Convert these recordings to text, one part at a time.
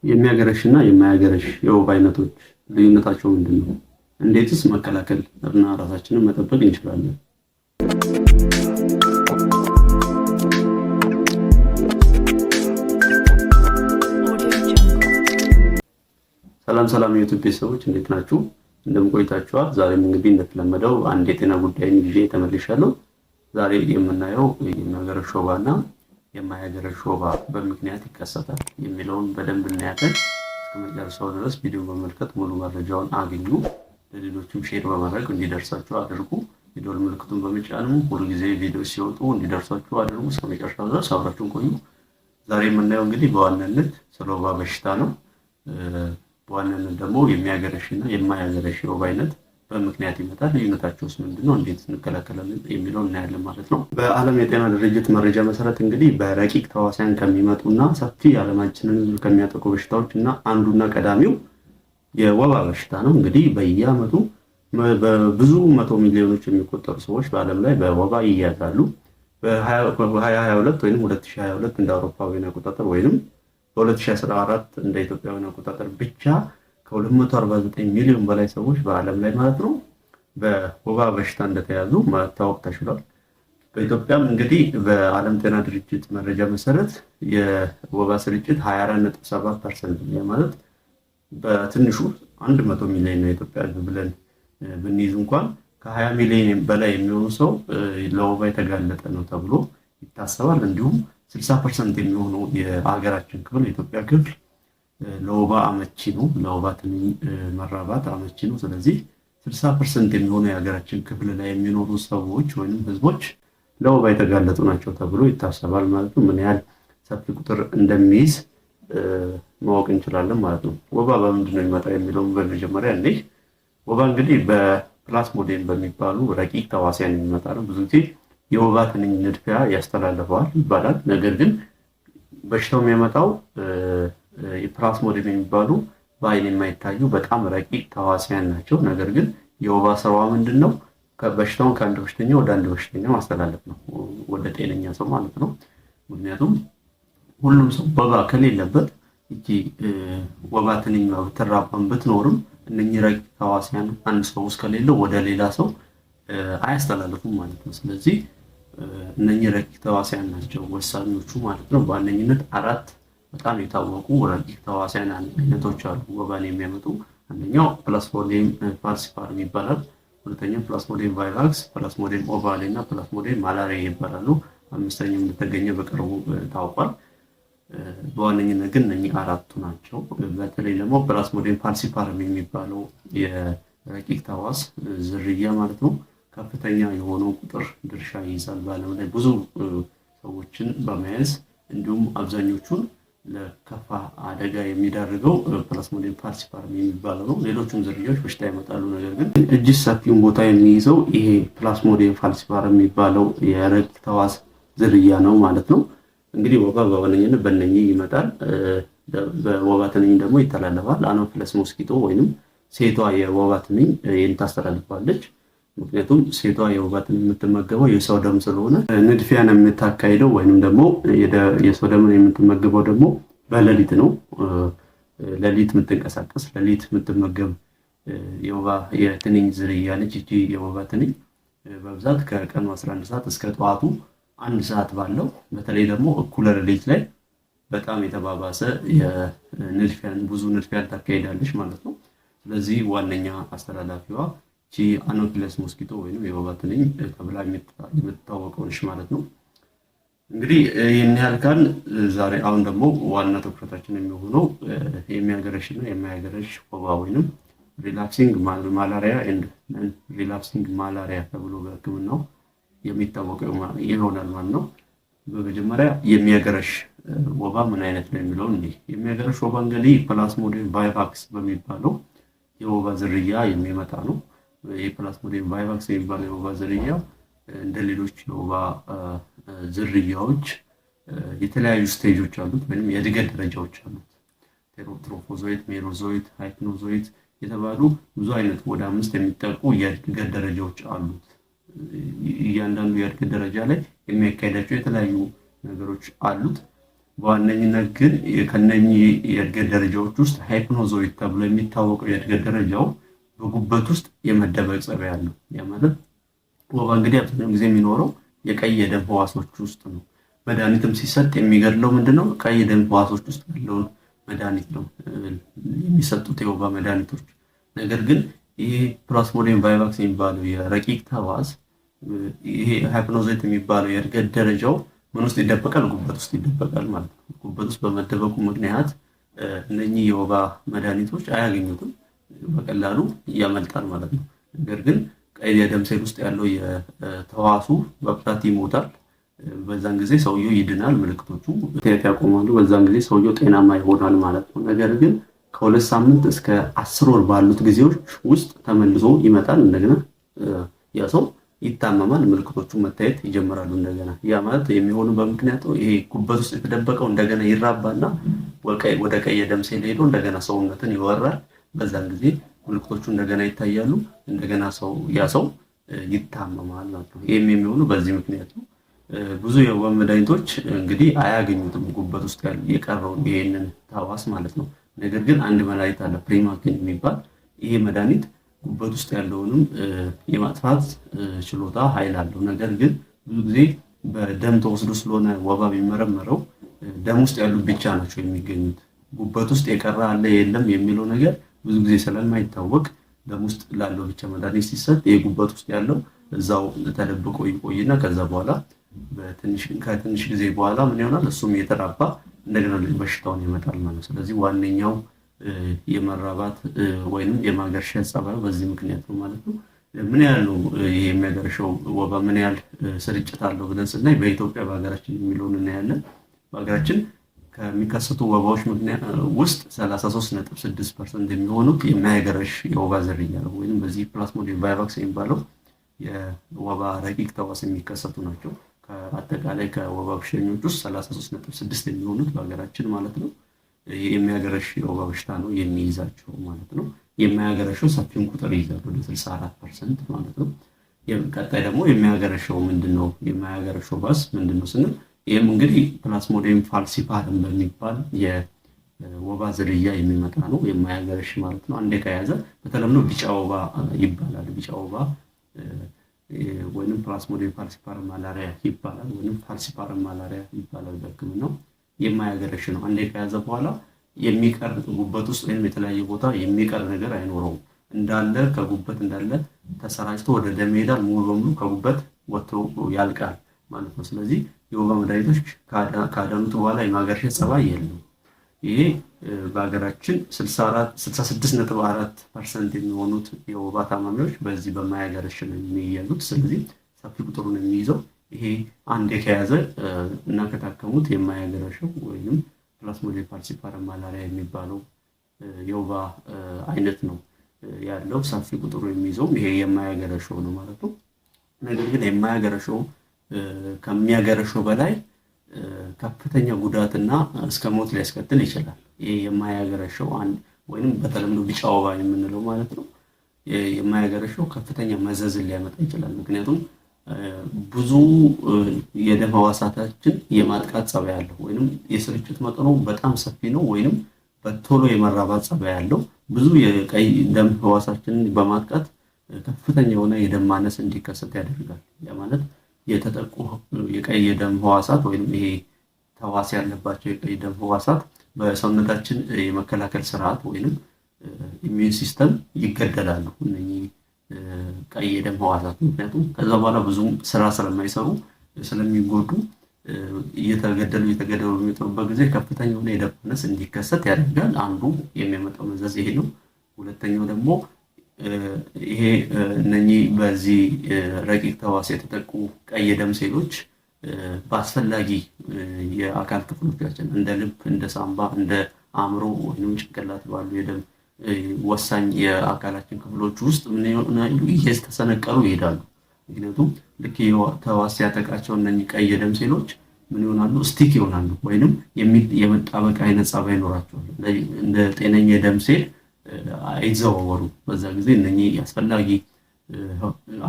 የሚያገረሽና የማያገረሽ የወባ አይነቶች ልዩነታቸው ምንድነው? እንዴትስ መከላከል እና ራሳችንን መጠበቅ እንችላለን? ሰላም የዩቲዩብ ቤተሰቦች እንዴት ናችሁ? እንደምቆይታችኋል። ዛሬም እንግዲህ እንደተለመደው አንድ የጤና ጉዳይን ይዤ ተመልሻለሁ። ዛሬ የምናየው የሚያገረሽ ወባና የማያገረሽ ወባ በምክንያት ይከሰታል የሚለውን በደንብ እናያለን። እስከ መጨረሻው ድረስ ቪዲዮ በመመልከት ሙሉ መረጃውን አግኙ። ለሌሎችም ሼር በማድረግ እንዲደርሳችሁ አድርጉ። የደወል ምልክቱን በመጫንም ሁሉ ጊዜ ቪዲዮ ሲወጡ እንዲደርሳችሁ አድርጉ። እስከ መጨረሻው ድረስ አብራችሁን ቆዩ። ዛሬ የምናየው እንግዲህ በዋናነት ስለ ወባ በሽታ ነው። በዋናነት ደግሞ የሚያገረሽና የማያገረሽ የወባ አይነት በምክንያት ይመጣል። ልዩነታቸውስ ምንድነው? እንዴት እንከላከላለን የሚለው እናያለን ማለት ነው። በዓለም የጤና ድርጅት መረጃ መሰረት እንግዲህ በረቂቅ ተዋሲያን ከሚመጡና ሰፊ ዓለማችንን ከሚያጠቁ በሽታዎች እና አንዱና ቀዳሚው የወባ በሽታ ነው። እንግዲህ በየዓመቱ በብዙ መቶ ሚሊዮኖች የሚቆጠሩ ሰዎች በዓለም ላይ በወባ ይያዛሉ። በ2022 ወይም 2022 እንደ አውሮፓውያን አቆጣጠር ወይም በ2014 እንደ ኢትዮጵያውያን አቆጣጠር ብቻ ከ249 ሚሊዮን በላይ ሰዎች በዓለም ላይ ማለት ነው በወባ በሽታ እንደተያዙ ማታወቅ ተችሏል። በኢትዮጵያም እንግዲህ በዓለም ጤና ድርጅት መረጃ መሰረት የወባ ስርጭት 24.7% ማለት በትንሹ 100 ሚሊዮን ነው የኢትዮጵያ ሕዝብ ብለን ብንይዝ እንኳን ከ20 ሚሊዮን በላይ የሚሆኑ ሰው ለወባ የተጋለጠ ነው ተብሎ ይታሰባል። እንዲሁም 60% የሚሆነው የሀገራችን ክፍል የኢትዮጵያ ክፍል ለወባ አመቺ ነው፣ ለወባ ትንኝ መራባት አመቺ ነው። ስለዚህ 60% የሚሆኑ የሀገራችን ክፍል ላይ የሚኖሩ ሰዎች ወይም ህዝቦች ለወባ የተጋለጡ ናቸው ተብሎ ይታሰባል ማለት ነው። ምን ያህል ሰፊ ቁጥር እንደሚይዝ ማወቅ እንችላለን ማለት ነው። ወባ በምንድን ነው የሚመጣው የሚለውን በመጀመሪያ እንዴ ወባ እንግዲህ በፕላስሞዲየም በሚባሉ ረቂቅ ተዋሲያን የሚመጣ ነው። ብዙ ጊዜ የወባ ትንኝ ንድፊያ ያስተላልፈዋል ይባላል። ነገር ግን በሽታው የሚያመጣው የፕላስሞዲየም የሚባሉ በአይን የማይታዩ በጣም ረቂቅ ተዋሲያን ናቸው። ነገር ግን የወባ ስራዋ ምንድነው? በሽታውን ከአንድ በሽተኛ ወደ አንድ በሽተኛ ማስተላለፍ ነው፣ ወደ ጤነኛ ሰው ማለት ነው። ምክንያቱም ሁሉም ሰው ወባ ከሌለበት እቺ ወባ ትንኝ ብትራባም ብትኖርም እነኚህ ረቂቅ ተዋሲያን አንድ ሰው ውስጥ ከሌለው ወደ ሌላ ሰው አያስተላልፉም ማለት ነው። ስለዚህ እነኚህ ረቂቅ ተዋሲያን ናቸው ወሳኞቹ ማለት ነው። በዋነኝነት አራት በጣም የታወቁ ረቂቅ ተዋሲያን አይነቶች አሉ ወባን የሚያመጡ። አንደኛው ፕላስሞዲየም ፋልሲፓረም ይባላል። ሁለተኛው ፕላስሞዲየም ቫይቫክስ፣ ፕላስሞዲየም ኦቫሌ እና ፕላስሞዲየም ማላሪያ ይባላሉ። አምስተኛው እንደተገኘ በቅርቡ ታውቋል። በዋነኝነት ግን እነኚህ አራቱ ናቸው። በተለይ ደግሞ ፕላስሞዲየም ፋልሲፓረም የሚባለው የረቂቅ ተዋስ ዝርያ ማለት ነው ከፍተኛ የሆነው ቁጥር ድርሻ ይይዛል በዓለም ላይ ብዙ ሰዎችን በመያዝ እንዲሁም አብዛኞቹን ለከፋ አደጋ የሚዳርገው ፕላስሞዲየም ፋልሲፓረም የሚባለው ነው። ሌሎችም ዝርያዎች በሽታ ያመጣሉ። ነገር ግን እጅግ ሰፊውን ቦታ የሚይዘው ይሄ ፕላስሞዲየም ፋልሲፓረም የሚባለው የረቂቅ ተዋስ ዝርያ ነው ማለት ነው። እንግዲህ ወባ በዋነኝነት በእነኚህ ይመጣል። በወባ ትንኝ ደግሞ ይተላለፋል። አኖፊለስ ሞስኪቶ ወይንም ሴቷ የወባ ትንኝ ይህን ታስተላልፋለች። ምክንያቱም ሴቷ የወባ ትንኝ የምትመገበው የሰው ደም ስለሆነ ንድፊያን የምታካሂደው ወይንም ደግሞ የሰው ደምን የምትመገበው ደግሞ በሌሊት ነው። ሌሊት የምትንቀሳቀስ ሌሊት የምትመገብ የወባ የትንኝ ዝርያ ነች። እቺ የወባ ትንኝ በብዛት ከቀኑ 11 ሰዓት እስከ ጠዋቱ 1 ሰዓት ባለው በተለይ ደግሞ እኩለ ሌሊት ላይ በጣም የተባባሰ ብዙ ንድፊያን ታካሂዳለች ማለት ነው። ስለዚህ ዋነኛ አስተላላፊዋ ቺ አኖፊለስ ሞስኪቶ ወይም የወባ ትንኝ ተብላ የምትታወቀው ነች ማለት ነው። እንግዲህ ይህን ያህል ካል ዛሬ አሁን ደግሞ ዋና ትኩረታችን የሚሆነው የሚያገረሽና የማያገረሽ ወባ ወይንም ሪላፕሲንግ ማላሪያ ኤንድ ሪላፕሲንግ ማላሪያ ተብሎ በሕክምናው የሚታወቀው ይሆናል ማለት ነው። በመጀመሪያ የሚያገረሽ ወባ ምን አይነት ነው የሚለውን እንዴ የሚያገረሽ ወባ እንግዲህ ፕላስሞዲየም ቫይቫክስ በሚባለው የወባ ዝርያ የሚመጣ ነው። የፕላስሞዲየም ቫይቫክስ የሚባለው የወባ ዝርያ እንደ ሌሎች የወባ ዝርያዎች የተለያዩ ስቴጆች አሉት ወይም የእድገት ደረጃዎች አሉት። ትሮፎዞይት፣ ሜሮዞይት፣ ሃይፕኖዞይት የተባሉ ብዙ አይነት ወደ 5 የሚጠቁ የእድገት ደረጃዎች አሉት። እያንዳንዱ የእድገት ደረጃ ላይ የሚያካሄዳቸው የተለያዩ ነገሮች አሉት። በዋነኝነት ግን ከነኚህ የእድገት ደረጃዎች ውስጥ ሃይፕኖዞይድ ተብሎ የሚታወቀው የእድገት ደረጃው በጉበት ውስጥ የመደበቅ ጸባይ ያለው። ያ ማለት ወባ እንግዲህ አብዛኛውን ጊዜ የሚኖረው የቀይ የደም ህዋሶች ውስጥ ነው። መድኃኒትም ሲሰጥ የሚገድለው ምንድነው? ቀይ የደም ህዋሶች ውስጥ ያለውን መድኃኒት ነው የሚሰጡት የወባ መድኃኒቶች። ነገር ግን ይሄ ፕላስሞዲየም ቫይቫክስ የሚባለው የረቂቅ ተህዋስ ይሄ ሃይፕኖዞይድ የሚባለው የእድገት ደረጃው ምን ውስጥ ይደበቃል? ጉበት ውስጥ ይደበቃል ማለት ነው። ጉበት ውስጥ በመደበቁ ምክንያት እነኚህ የወባ መድኃኒቶች አያገኙትም፣ በቀላሉ ያመልጣል ማለት ነው። ነገር ግን ቀይ የደም ሴል ውስጥ ያለው የተህዋሱ በፍጥነት ይሞታል። በዛን ጊዜ ሰውየው ይድናል፣ ምልክቶቹ ያቆማሉ። በዛን ጊዜ ሰውየው ጤናማ ይሆናል ማለት ነው። ነገር ግን ከ2 ሳምንት እስከ 10 ወር ባሉት ጊዜዎች ውስጥ ተመልሶ ይመጣል። እንደገና ያ ሰው ይታመማል፣ ምልክቶቹ መታየት ይጀምራሉ እንደገና። ያ ማለት የሚሆኑ በምክንያቱ ይሄ ጉበት ውስጥ የተደበቀው እንደገና ይራባና ወደ ቀይ የደም ሴል ሄዶ እንደገና ሰውነትን ይወራል። በዛን ጊዜ ምልክቶቹ እንደገና ይታያሉ፣ እንደገና ያ ሰው ይታመማል ማለት ነው። ይህም የሚሆኑ በዚህ ምክንያት ነው። ብዙ የወባ መድኃኒቶች እንግዲህ አያገኙትም ጉበት ውስጥ የቀረውን ይሄንን ተህዋስ ማለት ነው። ነገር ግን አንድ መድኃኒት አለ ፕሪማክን የሚባል። ይሄ መድኃኒት ጉበት ውስጥ ያለውንም የማጥፋት ችሎታ ኃይል አለው። ነገር ግን ብዙ ጊዜ በደም ተወስዶ ስለሆነ ወባ የሚመረመረው ደም ውስጥ ያሉት ብቻ ናቸው የሚገኙት። ጉበት ውስጥ የቀረ አለ የለም የሚለው ነገር ብዙ ጊዜ ስለማይታወቅ ደም ውስጥ ላለው ብቻ መድኃኒት ሲሰጥ የጉበት ውስጥ ያለው እዛው ተደብቆ ይቆይና ከዛ በኋላ ከትንሽ ጊዜ በኋላ ምን ይሆናል? እሱም የተራባ እንደገና በሽታውን ይመጣል ማለት። ስለዚህ ዋነኛው የመራባት ወይንም የማገርሸት ጸባዩ በዚህ ምክንያት ነው ማለት ነው። ምን ያህል ነው ይሄ የሚያገርሸው ወባ ምን ያህል ስርጭት አለው ብለን ስናይ በኢትዮጵያ በሀገራችን የሚለውን እናያለን። በሀገራችን ከሚከሰቱ ወባዎች ውስጥ 33.6% የሚሆኑት የማያገረሽ የወባ ዝርያ ነው፣ ወይም በዚህ ፕላስሞዲየም ቫይቫክስ የሚባለው የወባ ረቂቅ ተህዋስ የሚከሰቱ ናቸው። ከአጠቃላይ ከወባ በሽተኞች ውስጥ 33.6 የሚሆኑት በሀገራችን ማለት ነው የሚያገረሽ የወባ በሽታ ነው የሚይዛቸው ማለት ነው። የማያገረሸው ሰፊውን ቁጥር ይይዛል፣ ወደ 64% ማለት ነው። ቀጣይ ደግሞ የሚያገረሸው ምንድነው? የማያገረሸው ባስ ምንድነው ስንል ይህም እንግዲህ ፕላስሞዲየም ፋልሲፓረም በሚባል የወባ ዝርያ የሚመጣ ነው። የማያገረሽ ማለት ነው። አንዴ ከያዘ በተለምዶ ቢጫ ወባ ይባላል። ቢጫ ወባ ወይንም ፕላስሞዲየም ፋልሲፓረም ማላሪያ ይባላል፣ ወይንም ፋልሲፓረም ማላሪያ ይባላል በሕክምናው። የማያገረሽ ነው። አንዴ ከያዘ በኋላ የሚቀር ጉበት ውስጥ ወይም የተለያየ ቦታ የሚቀር ነገር አይኖረውም። እንዳለ ከጉበት እንዳለ ተሰራጭቶ ወደ ደም ይሄዳል። ሙሉ በሙሉ ከጉበት ወጥቶ ያልቃል ማለት ነው። ስለዚህ የወባ መድኃኒቶች ካዳኑት በኋላ የማገርሸት ጸባይ የለም። ይሄ በሀገራችን 66.4% የሚሆኑት የወባ ታማሚዎች በዚህ በማያገረሽ ነው የሚያዙት። ስለዚህ ሰፊ ቁጥሩን የሚይዘው ይሄ አንዴ ከያዘ እና ከታከሙት የማያገረሸው ወይም ፕላስሞዲየም ፋልሲፓረም ማላሪያ የሚባለው የወባ አይነት ነው ያለው። ሰፊ ቁጥሩ የሚይዘው ይሄ የማያገረሸው ነው ማለት ነው። ነገር ግን የማያገረሸው ከሚያገረሸው በላይ ከፍተኛ ጉዳትና እስከ ሞት ሊያስከትል ይችላል። ይሄ የማያገረሸው ወይንም በተለምዶ ቢጫ ወባ የምንለው ማለት ነው። የማያገረሸው ከፍተኛ መዘዝን ሊያመጣ ይችላል። ምክንያቱም ብዙ የደም ህዋሳታችን የማጥቃት ጸባይ ያለው ወይንም የስርጭት መጠኑ በጣም ሰፊ ነው፣ ወይንም በቶሎ የመራባት ጸባይ ያለው ብዙ የቀይ ደም ህዋሳችንን በማጥቃት ከፍተኛ የሆነ የደም ማነስ እንዲከሰት ያደርጋል። ያ ማለት የተጠቁ የቀይ የደም ህዋሳት ወይም ይሄ ተህዋስ ያለባቸው የቀይ ደም ህዋሳት በሰውነታችን የመከላከል ስርዓት ወይም ኢሚዩን ሲስተም ይገደላሉ፣ እነኚህ ቀይ የደም ህዋሳት። ምክንያቱም ከዛ በኋላ ብዙ ስራ ስለማይሰሩ ስለሚጎዱ እየተገደሉ በሚጠሩበት ጊዜ ከፍተኛ የሆነ የደም ማነስ እንዲከሰት ያደርጋል። አንዱ የሚያመጣው መዘዝ ይሄ ነው። ሁለተኛው ደግሞ ይሄ እነኚህ በዚህ ረቂቅ ተህዋስ የተጠቁ ቀይ የደም ሴሎች በአስፈላጊ የአካል ክፍሎቻችን እንደ ልብ፣ እንደ ሳምባ፣ እንደ አእምሮ ወይም ጭንቅላት ባሉ የደም ወሳኝ የአካላችን ክፍሎች ውስጥ ምን ይሆናሉ? እየተሰነቀሉ ይሄዳሉ። ምክንያቱም ልክ ተህዋስ ሲያጠቃቸው እነኚህ ቀይ የደም ሴሎች ምን ይሆናሉ? ስቲክ ይሆናሉ፣ ወይንም የመጣበቅ አይነት ጸባይ ይኖራቸዋል። እንደ ጤነኛ የደም ሴል አይዘዋወሩ። በዛ ጊዜ እነኚህ አስፈላጊ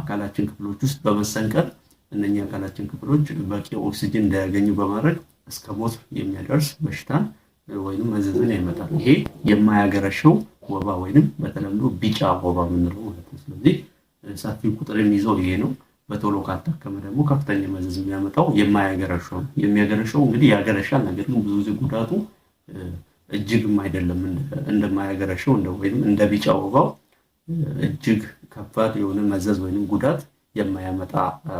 አካላችን ክፍሎች ውስጥ በመሰንቀር እነኚህ አካላችን ክፍሎች በቂ ኦክሲጅን እንዳያገኙ በማድረግ እስከ ሞት የሚያደርስ በሽታን ወይንም መዘዝን ያመጣል። ይሄ የማያገረሸው ወባ ወይንም በተለምዶ ቢጫ ወባ የምንለው ማለት ነው። ስለዚህ ሰፊ ቁጥር የሚይዘው ይሄ ነው። በቶሎ ካታከመ ደግሞ ከፍተኛ መዘዝ የሚያመጣው የማያገረሸው ነው። የሚያገረሸው እንግዲህ ያገረሻል፣ ነገር ግን ብዙ ጊዜ ጉዳቱ እጅግም አይደለም እንደማያገረሸው ወይም እንደ ቢጫ ወባው እጅግ ከባድ የሆነ መዘዝ ወይም ጉዳት የማያመጣ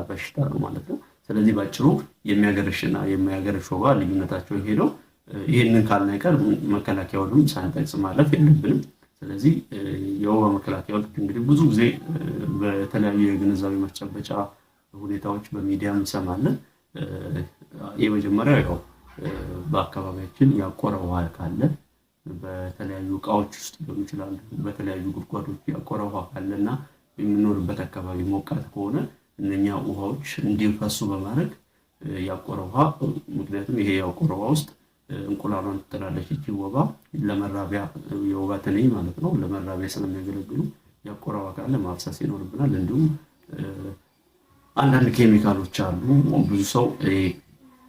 በሽታ ነው ማለት ነው። ስለዚህ ባጭሩ የሚያገረሽና የማያገረሽ ወባ ልዩነታቸው ይሄ ነው። ይህንን ካልን አይቀር መከላከያውንም ሳንጠቅስ ማለፍ የለብንም። ስለዚህ የወባ መከላከያዎች እንግዲህ ብዙ ጊዜ በተለያዩ የግንዛቤ ማስጨበጫ ሁኔታዎች በሚዲያ እንሰማለን። የመጀመሪያው ያው በአካባቢያችን ያቆረ ውሃ ካለ በተለያዩ እቃዎች ውስጥ ሊሆን ይችላል፣ በተለያዩ ጉድጓዶች ያቆረ ውሃ ካለና የምንኖርበት አካባቢ ሞቃት ከሆነ እነኛ ውሃዎች እንዲፈሱ በማድረግ ያቆረ ውሃ፣ ምክንያቱም ይሄ ያቆረ ውሃ ውስጥ እንቁላሏን ትጥላለች እቺ ወባ ለመራቢያ የወባ ትንኝ ማለት ነው። ለመራቢያ ስለሚያገለግሉ ያቆረ ውሃ ካለ ማፍሰስ ይኖርብናል። እንዲሁም አንዳንድ ኬሚካሎች አሉ። ብዙ ሰው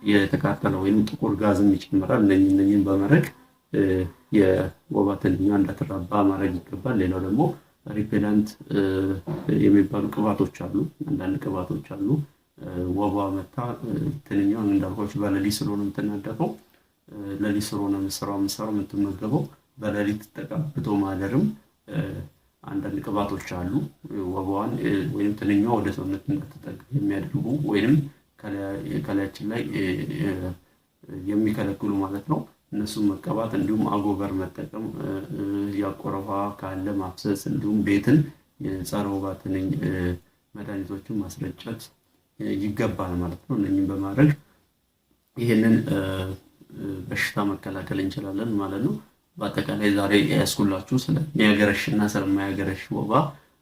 የተቃጠለ ወይም ጥቁር ጋዝም ይጨምራል። እነኝን በማድረግ የወባ ትንኛ እንዳትራባ ማድረግ ይገባል። ሌላው ደግሞ ሪፔላንት የሚባሉ ቅባቶች አሉ። አንዳንድ ቅባቶች አሉ። ወባ መታ ትንኛውን እንዳልኳችሁ በሌሊት ስለሆነ የምትናደፈው፣ ሌሊት ስለሆነ የምትሰራው የምትመገበው፣ በሌሊት ተቀብቶ ማደርም አንዳንድ ቅባቶች አሉ ወባዋን ወይም ትንኛዋ ወደ ሰውነት እንዳትጠጋ የሚያደርጉ ወይም ከላያችን ላይ የሚከለክሉ ማለት ነው። እነሱም መቀባት እንዲሁም አጎበር መጠቀም፣ ያቆረ ውሃ ካለ ማፍሰስ፣ እንዲሁም ቤትን የጸረ ወባ ትንኝ መድኃኒቶችን ማስረጨት ይገባል ማለት ነው። እነኝም በማድረግ ይህንን በሽታ መከላከል እንችላለን ማለት ነው። በአጠቃላይ ዛሬ ያስኩላችሁ ስለሚያገረሽና ስለማያገረሽ ወባ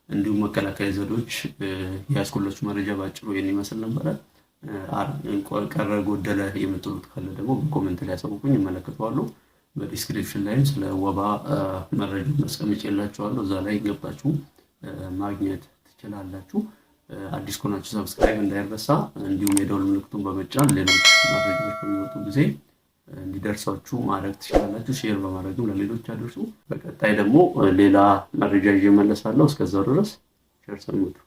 እንዲሁም መከላከያ ዘዴዎች ያስኩላችሁ መረጃ ባጭሩ ይህን ይመስል ነበረ። ቀረ ጎደለ የምትሉት ካለ ደግሞ በኮሜንት ላይ ያሳውቁኝ፣ እመለከተዋለሁ። በዲስክሪፕሽን ላይም ስለ ወባ መረጃ አስቀምጬላችኋለሁ። እዛ ላይ ገብታችሁ ማግኘት ትችላላችሁ። አዲስ ከሆናችሁ ሰብስክራይብ እንዳይረሳ፣ እንዲሁም የደወል ምልክቱን በመጫን ሌሎች መረጃዎች በሚወጡ ጊዜ እንዲደርሳችሁ ማድረግ ትችላላችሁ። ሼር በማድረግም ለሌሎች አድርሱ። በቀጣይ ደግሞ ሌላ መረጃ ይዤ እመለሳለሁ። እስከዛው ድረስ ቸር ሰንብቱ።